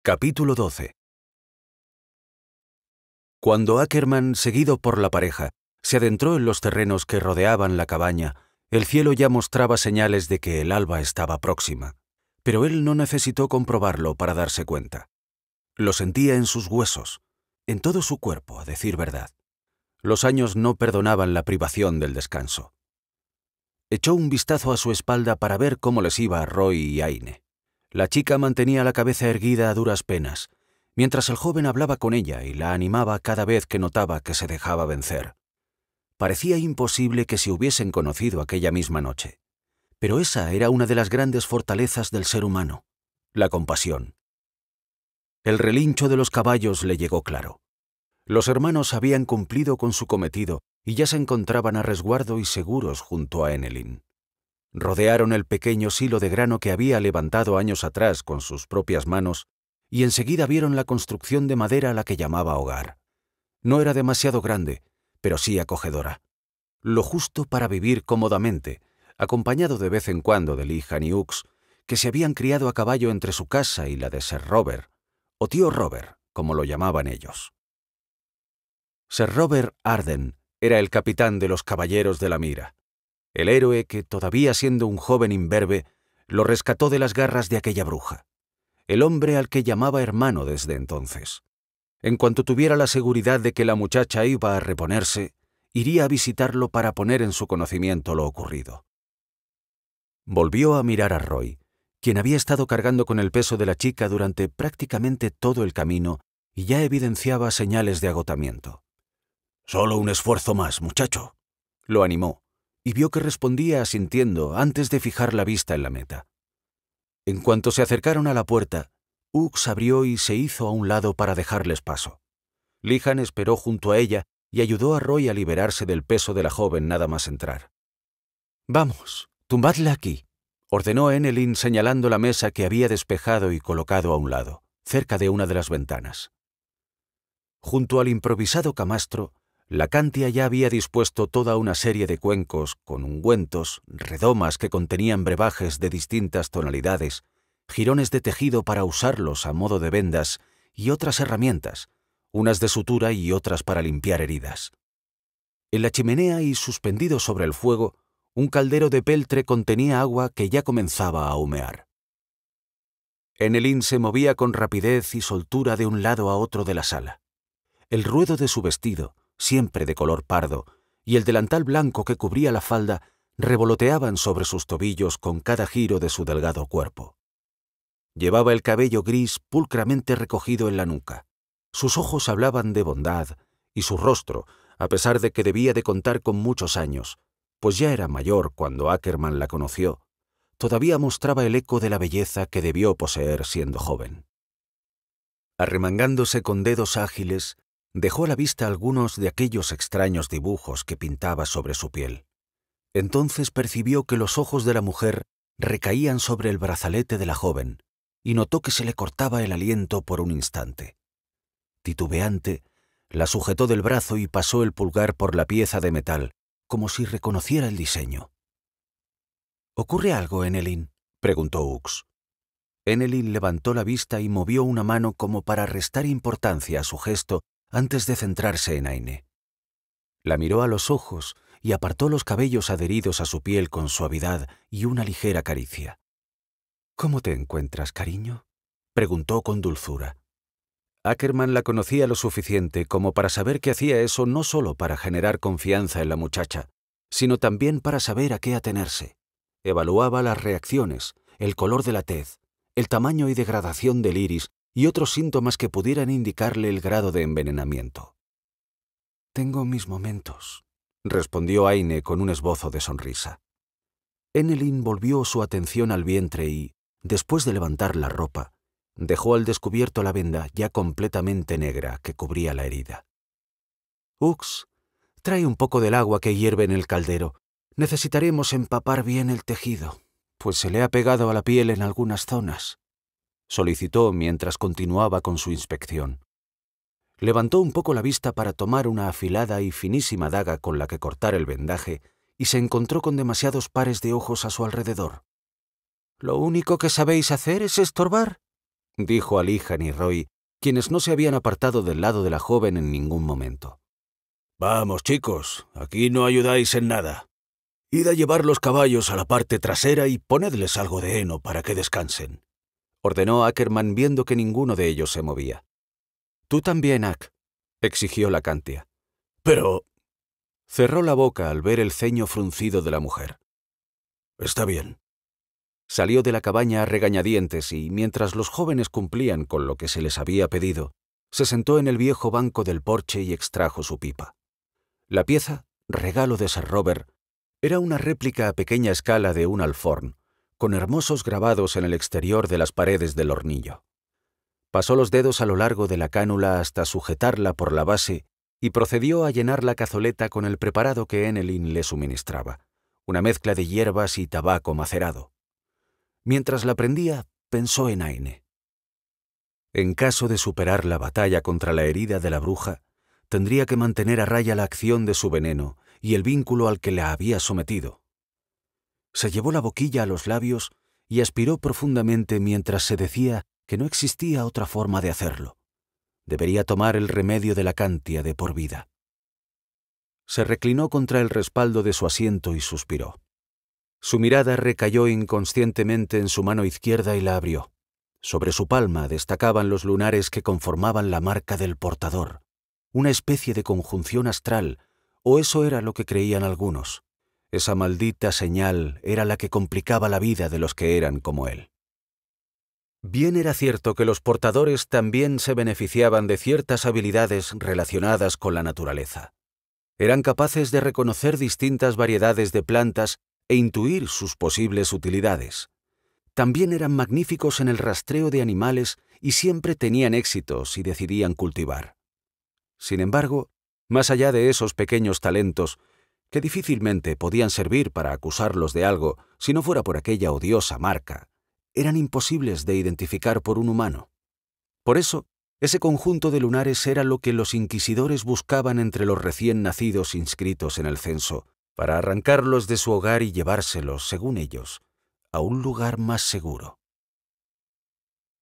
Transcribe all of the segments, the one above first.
Capítulo 12. Cuando Ackerman, seguido por la pareja, se adentró en los terrenos que rodeaban la cabaña, el cielo ya mostraba señales de que el alba estaba próxima, pero él no necesitó comprobarlo para darse cuenta. Lo sentía en sus huesos, en todo su cuerpo, a decir verdad. Los años no perdonaban la privación del descanso. Echó un vistazo a su espalda para ver cómo les iba a Roy y Aine. La chica mantenía la cabeza erguida a duras penas, mientras el joven hablaba con ella y la animaba cada vez que notaba que se dejaba vencer. Parecía imposible que se hubiesen conocido aquella misma noche, pero esa era una de las grandes fortalezas del ser humano, la compasión. El relincho de los caballos le llegó claro. Los hermanos habían cumplido con su cometido y ya se encontraban a resguardo y seguros junto a Enelin. Rodearon el pequeño silo de grano que había levantado años atrás con sus propias manos y enseguida vieron la construcción de madera a la que llamaba hogar. No era demasiado grande, pero sí acogedora. Lo justo para vivir cómodamente, acompañado de vez en cuando de Lihan y Hux, que se habían criado a caballo entre su casa y la de Sir Robert, o tío Robert, como lo llamaban ellos. Sir Robert Arden era el capitán de los Caballeros de la Mira, el héroe que, todavía siendo un joven imberbe, lo rescató de las garras de aquella bruja, el hombre al que llamaba hermano desde entonces. En cuanto tuviera la seguridad de que la muchacha iba a reponerse, iría a visitarlo para poner en su conocimiento lo ocurrido. Volvió a mirar a Roy, quien había estado cargando con el peso de la chica durante prácticamente todo el camino y ya evidenciaba señales de agotamiento. «Solo un esfuerzo más, muchacho», lo animó, y vio que respondía asintiendo antes de fijar la vista en la meta. En cuanto se acercaron a la puerta, Hux abrió y se hizo a un lado para dejarles paso. Lihan esperó junto a ella y ayudó a Roy a liberarse del peso de la joven nada más entrar. «Vamos, tumbadla aquí», ordenó Enelin señalando la mesa que había despejado y colocado a un lado, cerca de una de las ventanas. Junto al improvisado camastro, la cantia ya había dispuesto toda una serie de cuencos con ungüentos, redomas que contenían brebajes de distintas tonalidades, jirones de tejido para usarlos a modo de vendas y otras herramientas, unas de sutura y otras para limpiar heridas. En la chimenea y suspendido sobre el fuego, un caldero de peltre contenía agua que ya comenzaba a humear. Enelin se movía con rapidez y soltura de un lado a otro de la sala. El ruedo de su vestido, siempre de color pardo, y el delantal blanco que cubría la falda revoloteaban sobre sus tobillos con cada giro de su delgado cuerpo. Llevaba el cabello gris pulcramente recogido en la nuca. Sus ojos hablaban de bondad, y su rostro, a pesar de que debía de contar con muchos años, pues ya era mayor cuando Ackerman la conoció, todavía mostraba el eco de la belleza que debió poseer siendo joven. Arremangándose con dedos ágiles, dejó a la vista algunos de aquellos extraños dibujos que pintaba sobre su piel. Entonces percibió que los ojos de la mujer recaían sobre el brazalete de la joven y notó que se le cortaba el aliento por un instante. Titubeante, la sujetó del brazo y pasó el pulgar por la pieza de metal, como si reconociera el diseño. «¿Ocurre algo, Enelin?», preguntó Hux. Enelin levantó la vista y movió una mano como para restar importancia a su gesto antes de centrarse en Aine. La miró a los ojos y apartó los cabellos adheridos a su piel con suavidad y una ligera caricia. «¿Cómo te encuentras, cariño?», preguntó con dulzura. Ackerman la conocía lo suficiente como para saber que hacía eso no solo para generar confianza en la muchacha, sino también para saber a qué atenerse. Evaluaba las reacciones, el color de la tez, el tamaño y degradación del iris y otros síntomas que pudieran indicarle el grado de envenenamiento. «Tengo mis momentos», respondió Aine con un esbozo de sonrisa. Enelin volvió su atención al vientre y, después de levantar la ropa, dejó al descubierto la venda ya completamente negra que cubría la herida. «Hux, trae un poco del agua que hierve en el caldero. Necesitaremos empapar bien el tejido, pues se le ha pegado a la piel en algunas zonas», solicitó mientras continuaba con su inspección. Levantó un poco la vista para tomar una afilada y finísima daga con la que cortar el vendaje y se encontró con demasiados pares de ojos a su alrededor. «¿Lo único que sabéis hacer es estorbar?», dijo Alijan y Roy, quienes no se habían apartado del lado de la joven en ningún momento. «Vamos, chicos, aquí no ayudáis en nada. Id a llevar los caballos a la parte trasera y ponedles algo de heno para que descansen», ordenó Ackerman viendo que ninguno de ellos se movía. «Tú también, Ack», exigió la Cantia. «Pero...» Cerró la boca al ver el ceño fruncido de la mujer. «Está bien». Salió de la cabaña a regañadientes y, mientras los jóvenes cumplían con lo que se les había pedido, se sentó en el viejo banco del porche y extrajo su pipa. La pieza, regalo de Sir Robert, era una réplica a pequeña escala de un alforn, con hermosos grabados en el exterior de las paredes del hornillo. Pasó los dedos a lo largo de la cánula hasta sujetarla por la base y procedió a llenar la cazoleta con el preparado que Enelin le suministraba, una mezcla de hierbas y tabaco macerado. Mientras la prendía, pensó en Aine. En caso de superar la batalla contra la herida de la bruja, tendría que mantener a raya la acción de su veneno y el vínculo al que la había sometido. Se llevó la boquilla a los labios y aspiró profundamente mientras se decía que no existía otra forma de hacerlo. Debería tomar el remedio de la Cantia de por vida. Se reclinó contra el respaldo de su asiento y suspiró. Su mirada recayó inconscientemente en su mano izquierda y la abrió. Sobre su palma destacaban los lunares que conformaban la marca del portador, una especie de conjunción astral, o eso era lo que creían algunos. Esa maldita señal era la que complicaba la vida de los que eran como él. Bien era cierto que los portadores también se beneficiaban de ciertas habilidades relacionadas con la naturaleza. Eran capaces de reconocer distintas variedades de plantas e intuir sus posibles utilidades. También eran magníficos en el rastreo de animales y siempre tenían éxito si decidían cultivar. Sin embargo, más allá de esos pequeños talentos, que difícilmente podían servir para acusarlos de algo si no fuera por aquella odiosa marca, eran imposibles de identificar por un humano. Por eso, ese conjunto de lunares era lo que los inquisidores buscaban entre los recién nacidos inscritos en el censo, para arrancarlos de su hogar y llevárselos, según ellos, a un lugar más seguro.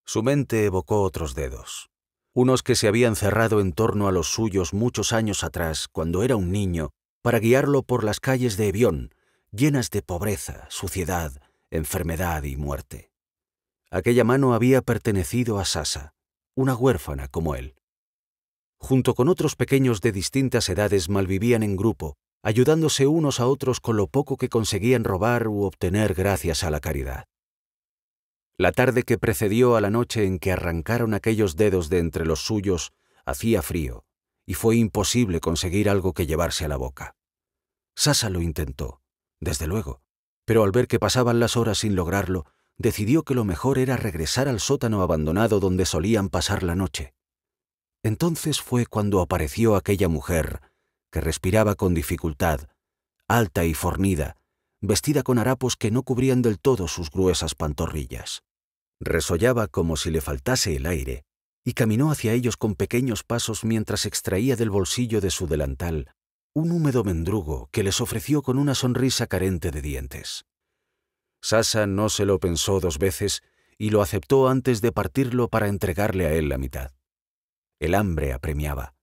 Su mente evocó otros dedos, unos que se habían cerrado en torno a los suyos muchos años atrás, cuando era un niño, para guiarlo por las calles de Evión, llenas de pobreza, suciedad, enfermedad y muerte. Aquella mano había pertenecido a Sasa, una huérfana como él. Junto con otros pequeños de distintas edades malvivían en grupo, ayudándose unos a otros con lo poco que conseguían robar u obtener gracias a la caridad. La tarde que precedió a la noche en que arrancaron aquellos dedos de entre los suyos, hacía frío, y fue imposible conseguir algo que llevarse a la boca. Sasa lo intentó, desde luego, pero al ver que pasaban las horas sin lograrlo, decidió que lo mejor era regresar al sótano abandonado donde solían pasar la noche. Entonces fue cuando apareció aquella mujer, que respiraba con dificultad, alta y fornida, vestida con harapos que no cubrían del todo sus gruesas pantorrillas. Resollaba como si le faltase el aire, y caminó hacia ellos con pequeños pasos mientras extraía del bolsillo de su delantal un húmedo mendrugo que les ofreció con una sonrisa carente de dientes. Sasa no se lo pensó dos veces y lo aceptó antes de partirlo para entregarle a él la mitad. El hambre apremiaba,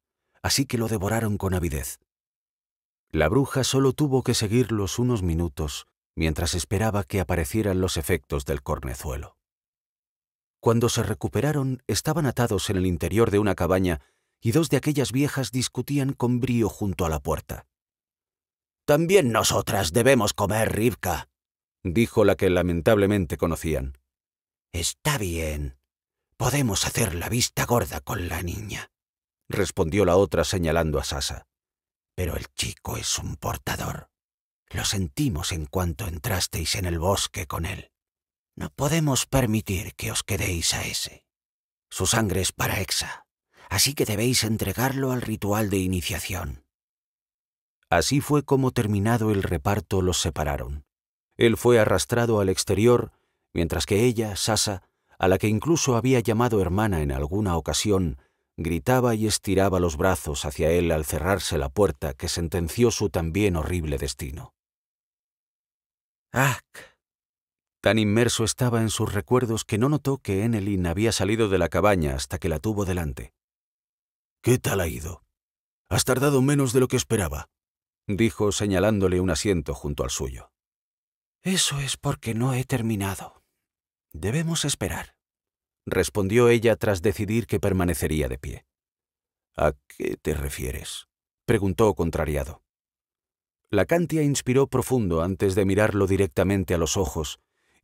así que lo devoraron con avidez. La bruja solo tuvo que seguirlos unos minutos mientras esperaba que aparecieran los efectos del cornezuelo. Cuando se recuperaron, estaban atados en el interior de una cabaña y dos de aquellas viejas discutían con brío junto a la puerta. «También nosotras debemos comer, Rivka», dijo la que lamentablemente conocían. «Está bien. Podemos hacer la vista gorda con la niña», respondió la otra señalando a Sasa. «Pero el chico es un portador. Lo sentimos en cuanto entrasteis en el bosque con él. No podemos permitir que os quedéis a ese. Su sangre es para Hexa, así que debéis entregarlo al ritual de iniciación». Así fue como, terminado el reparto, los separaron. Él fue arrastrado al exterior, mientras que ella, Sasa, a la que incluso había llamado hermana en alguna ocasión, gritaba y estiraba los brazos hacia él al cerrarse la puerta que sentenció su también horrible destino. «Ack, Tan inmerso estaba en sus recuerdos que no notó que Enelin había salido de la cabaña hasta que la tuvo delante. «¿Qué tal ha ido? Has tardado menos de lo que esperaba», dijo señalándole un asiento junto al suyo. «Eso es porque no he terminado. Debemos esperar», respondió ella tras decidir que permanecería de pie. «¿A qué te refieres?», preguntó contrariado. La Cantia inspiró profundo antes de mirarlo directamente a los ojos,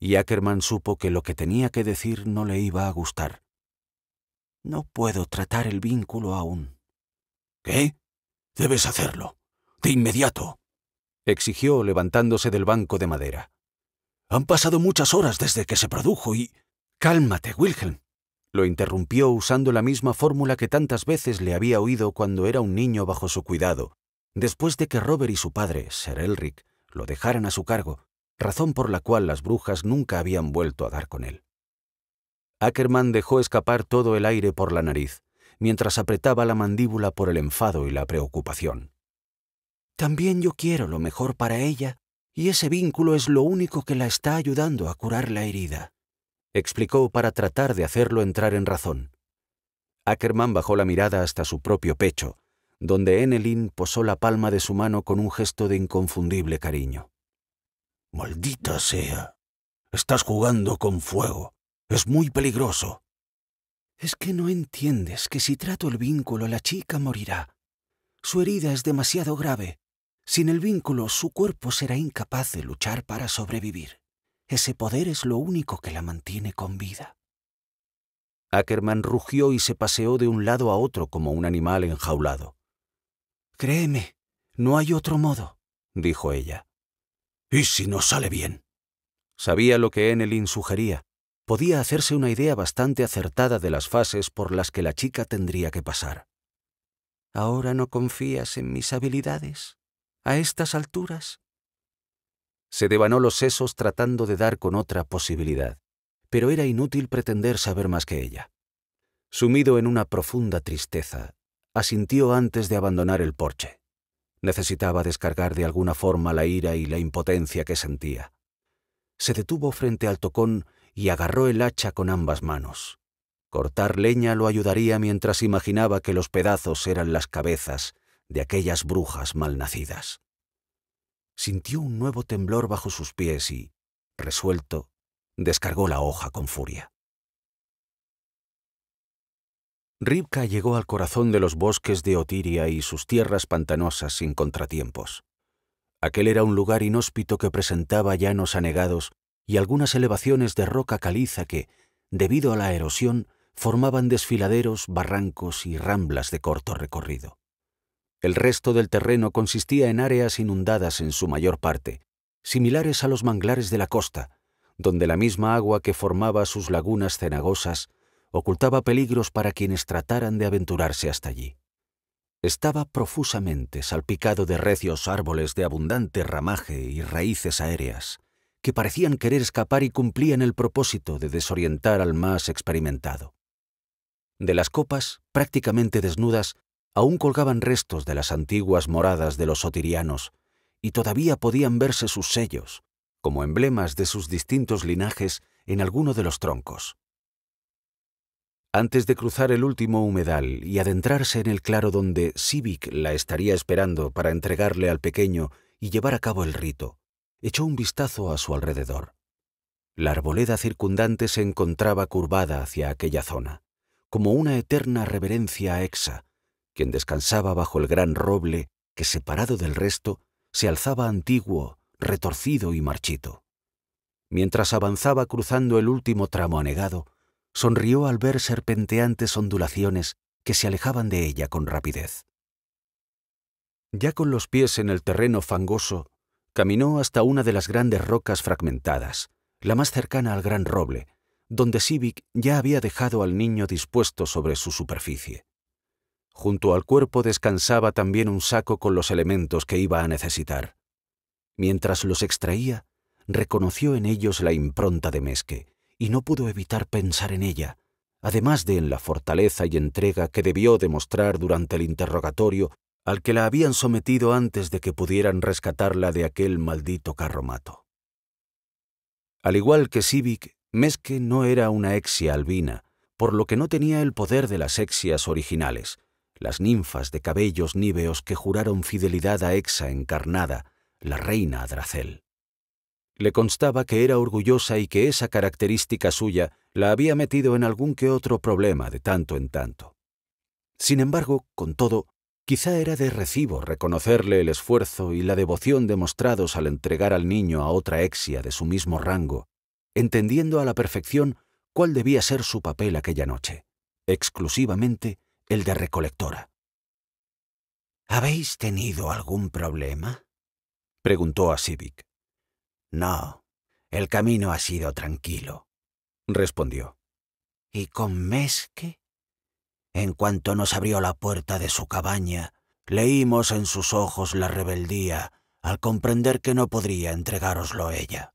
y Ackerman supo que lo que tenía que decir no le iba a gustar. «No puedo tratar el vínculo aún». «¿Qué? Debes hacerlo. De inmediato», exigió levantándose del banco de madera. «Han pasado muchas horas desde que se produjo y...» «Cálmate, Wilhelm», lo interrumpió usando la misma fórmula que tantas veces le había oído cuando era un niño bajo su cuidado, después de que Robert y su padre, Sir Elric, lo dejaran a su cargo, razón por la cual las brujas nunca habían vuelto a dar con él. Ackerman dejó escapar todo el aire por la nariz, mientras apretaba la mandíbula por el enfado y la preocupación. «También yo quiero lo mejor para ella, y ese vínculo es lo único que la está ayudando a curar la herida», explicó para tratar de hacerlo entrar en razón. Ackerman bajó la mirada hasta su propio pecho, donde Enelin posó la palma de su mano con un gesto de inconfundible cariño. «Maldita sea. Estás jugando con fuego. Es muy peligroso». «Es que no entiendes que si trato el vínculo la chica morirá. Su herida es demasiado grave. Sin el vínculo su cuerpo será incapaz de luchar para sobrevivir. Ese poder es lo único que la mantiene con vida». Ackerman rugió y se paseó de un lado a otro como un animal enjaulado. «Créeme, no hay otro modo», dijo ella. «¿Y si no sale bien?». Sabía lo que Enelin sugería. Podía hacerse una idea bastante acertada de las fases por las que la chica tendría que pasar. «¿Ahora no confías en mis habilidades? ¿A estas alturas?». Se devanó los sesos tratando de dar con otra posibilidad, pero era inútil pretender saber más que ella. Sumido en una profunda tristeza, asintió antes de abandonar el porche. Necesitaba descargar de alguna forma la ira y la impotencia que sentía. Se detuvo frente al tocón y agarró el hacha con ambas manos. Cortar leña lo ayudaría mientras imaginaba que los pedazos eran las cabezas de aquellas brujas malnacidas. Sintió un nuevo temblor bajo sus pies y, resuelto, descargó la hoja con furia. Rivka llegó al corazón de los bosques de Otiria y sus tierras pantanosas sin contratiempos. Aquel era un lugar inhóspito que presentaba llanos anegados y algunas elevaciones de roca caliza que, debido a la erosión, formaban desfiladeros, barrancos y ramblas de corto recorrido. El resto del terreno consistía en áreas inundadas en su mayor parte, similares a los manglares de la costa, donde la misma agua que formaba sus lagunas cenagosas ocultaba peligros para quienes trataran de aventurarse hasta allí. Estaba profusamente salpicado de recios árboles de abundante ramaje y raíces aéreas, que parecían querer escapar y cumplían el propósito de desorientar al más experimentado. De las copas, prácticamente desnudas, aún colgaban restos de las antiguas moradas de los otirianos, y todavía podían verse sus sellos, como emblemas de sus distintos linajes en alguno de los troncos. Antes de cruzar el último humedal y adentrarse en el claro donde Sivik la estaría esperando para entregarle al pequeño y llevar a cabo el rito, echó un vistazo a su alrededor. La arboleda circundante se encontraba curvada hacia aquella zona, como una eterna reverencia a Hexa, quien descansaba bajo el gran roble que, separado del resto, se alzaba antiguo, retorcido y marchito. Mientras avanzaba cruzando el último tramo anegado, sonrió al ver serpenteantes ondulaciones que se alejaban de ella con rapidez. Ya con los pies en el terreno fangoso, caminó hasta una de las grandes rocas fragmentadas, la más cercana al gran roble, donde Sivik ya había dejado al niño dispuesto sobre su superficie. Junto al cuerpo descansaba también un saco con los elementos que iba a necesitar. Mientras los extraía, reconoció en ellos la impronta de Meske, y no pudo evitar pensar en ella, además de en la fortaleza y entrega que debió demostrar durante el interrogatorio al que la habían sometido antes de que pudieran rescatarla de aquel maldito carromato. Al igual que Sivik, Meske no era una exia albina, por lo que no tenía el poder de las exias originales, las ninfas de cabellos níveos que juraron fidelidad a Hexa encarnada, la reina Adracel. Le constaba que era orgullosa y que esa característica suya la había metido en algún que otro problema de tanto en tanto. Sin embargo, con todo, quizá era de recibo reconocerle el esfuerzo y la devoción demostrados al entregar al niño a otra exia de su mismo rango, entendiendo a la perfección cuál debía ser su papel aquella noche, exclusivamente el de recolectora. ¿Habéis tenido algún problema?, preguntó a Sivik. No, el camino ha sido tranquilo, respondió. ¿Y con Meske? En cuanto nos abrió la puerta de su cabaña, leímos en sus ojos la rebeldía al comprender que no podría entregároslo ella.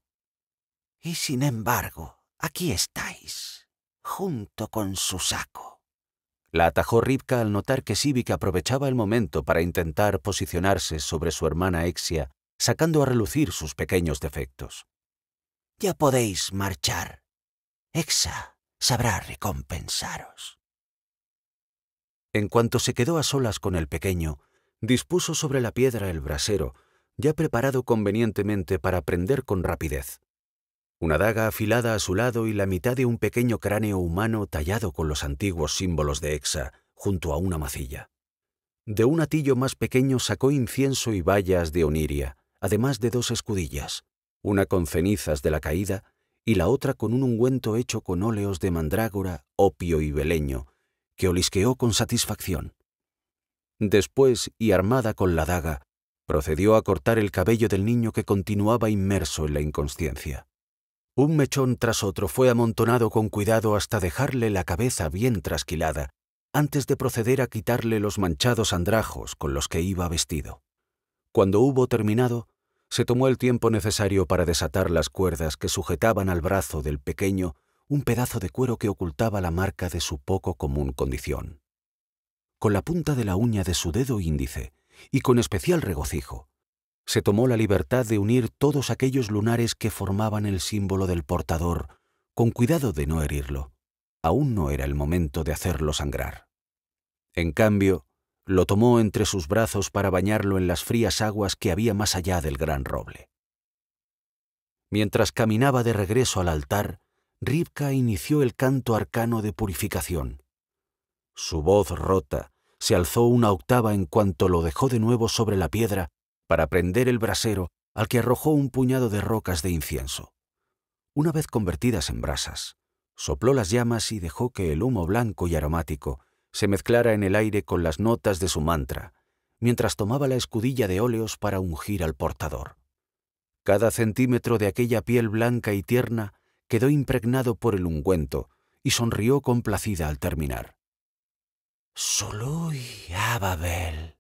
Y sin embargo, aquí estáis, junto con su saco. La atajó Rivka al notar que Sivik aprovechaba el momento para intentar posicionarse sobre su hermana Exia, sacando a relucir sus pequeños defectos. Ya podéis marchar. Hexa sabrá recompensaros. En cuanto se quedó a solas con el pequeño, dispuso sobre la piedra el brasero, ya preparado convenientemente para prender con rapidez. Una daga afilada a su lado y la mitad de un pequeño cráneo humano tallado con los antiguos símbolos de Hexa, junto a una macilla. De un atillo más pequeño sacó incienso y bayas de oniria, además de 2 escudillas, una con cenizas de la caída y la otra con un ungüento hecho con óleos de mandrágora, opio y beleño, que olisqueó con satisfacción. Después, y armada con la daga, procedió a cortar el cabello del niño que continuaba inmerso en la inconsciencia. Un mechón tras otro fue amontonado con cuidado hasta dejarle la cabeza bien trasquilada, antes de proceder a quitarle los manchados andrajos con los que iba vestido. Cuando hubo terminado, se tomó el tiempo necesario para desatar las cuerdas que sujetaban al brazo del pequeño un pedazo de cuero que ocultaba la marca de su poco común condición. Con la punta de la uña de su dedo índice, y con especial regocijo, se tomó la libertad de unir todos aquellos lunares que formaban el símbolo del portador, con cuidado de no herirlo. Aún no era el momento de hacerlo sangrar. En cambio, lo tomó entre sus brazos para bañarlo en las frías aguas que había más allá del gran roble. Mientras caminaba de regreso al altar, Rivka inició el canto arcano de purificación. Su voz rota se alzó una octava en cuanto lo dejó de nuevo sobre la piedra para prender el brasero al que arrojó un puñado de rocas de incienso. Una vez convertidas en brasas, sopló las llamas y dejó que el humo blanco y aromático se mezclara en el aire con las notas de su mantra, mientras tomaba la escudilla de óleos para ungir al portador. Cada centímetro de aquella piel blanca y tierna quedó impregnado por el ungüento y sonrió complacida al terminar. «Sului Ababel»,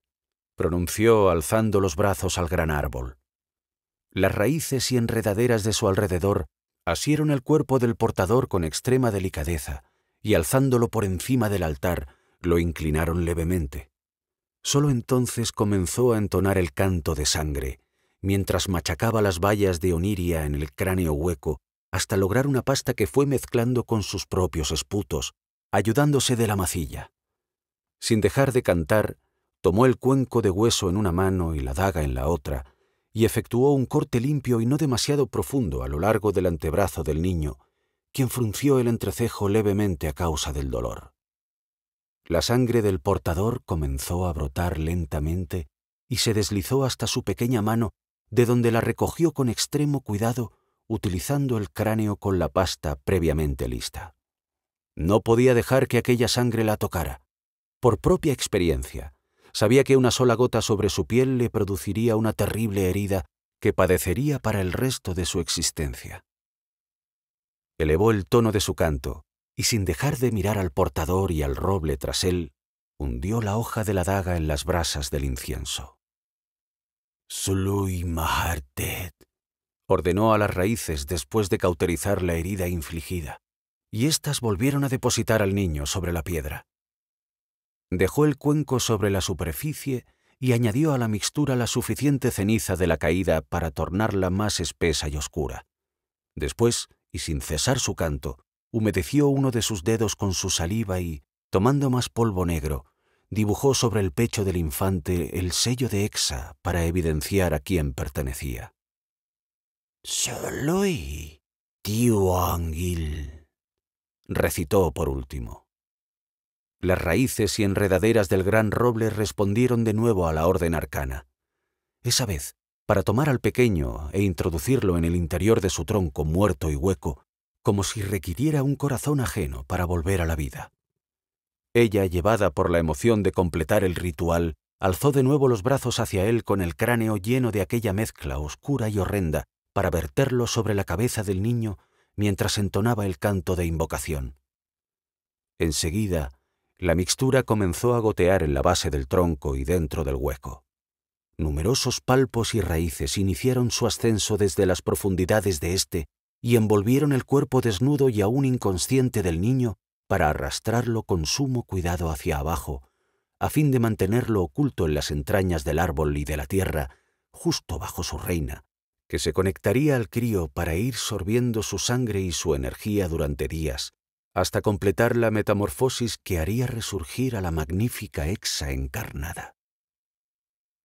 pronunció alzando los brazos al gran árbol. Las raíces y enredaderas de su alrededor asieron el cuerpo del portador con extrema delicadeza y alzándolo por encima del altar, lo inclinaron levemente. Solo entonces comenzó a entonar el canto de sangre, mientras machacaba las bayas de oniria en el cráneo hueco hasta lograr una pasta que fue mezclando con sus propios esputos, ayudándose de la macilla. Sin dejar de cantar, tomó el cuenco de hueso en una mano y la daga en la otra, y efectuó un corte limpio y no demasiado profundo a lo largo del antebrazo del niño, quien frunció el entrecejo levemente a causa del dolor. La sangre del portador comenzó a brotar lentamente y se deslizó hasta su pequeña mano, de donde la recogió con extremo cuidado, utilizando el cráneo con la pasta previamente lista. No podía dejar que aquella sangre la tocara. Por propia experiencia, sabía que una sola gota sobre su piel le produciría una terrible herida que padecería para el resto de su existencia. Elevó el tono de su canto y, sin dejar de mirar al portador y al roble tras él, hundió la hoja de la daga en las brasas del incienso. «Sului Mahartet», ordenó a las raíces después de cauterizar la herida infligida, y éstas volvieron a depositar al niño sobre la piedra. Dejó el cuenco sobre la superficie y añadió a la mixtura la suficiente ceniza de la caída para tornarla más espesa y oscura. Después, y sin cesar su canto, humedeció uno de sus dedos con su saliva y, tomando más polvo negro, dibujó sobre el pecho del infante el sello de Hexa para evidenciar a quién pertenecía. «Soloi, tío Anguil», recitó por último. Las raíces y enredaderas del gran roble respondieron de nuevo a la orden arcana. Esa vez, para tomar al pequeño e introducirlo en el interior de su tronco muerto y hueco, como si requiriera un corazón ajeno para volver a la vida. Ella, llevada por la emoción de completar el ritual, alzó de nuevo los brazos hacia él con el cráneo lleno de aquella mezcla oscura y horrenda para verterlo sobre la cabeza del niño mientras entonaba el canto de invocación. Enseguida, la mixtura comenzó a gotear en la base del tronco y dentro del hueco. Numerosos palpos y raíces iniciaron su ascenso desde las profundidades de éste y envolvieron el cuerpo desnudo y aún inconsciente del niño para arrastrarlo con sumo cuidado hacia abajo, a fin de mantenerlo oculto en las entrañas del árbol y de la tierra, justo bajo su reina, que se conectaría al crío para ir sorbiendo su sangre y su energía durante días, hasta completar la metamorfosis que haría resurgir a la magnífica Hexa encarnada.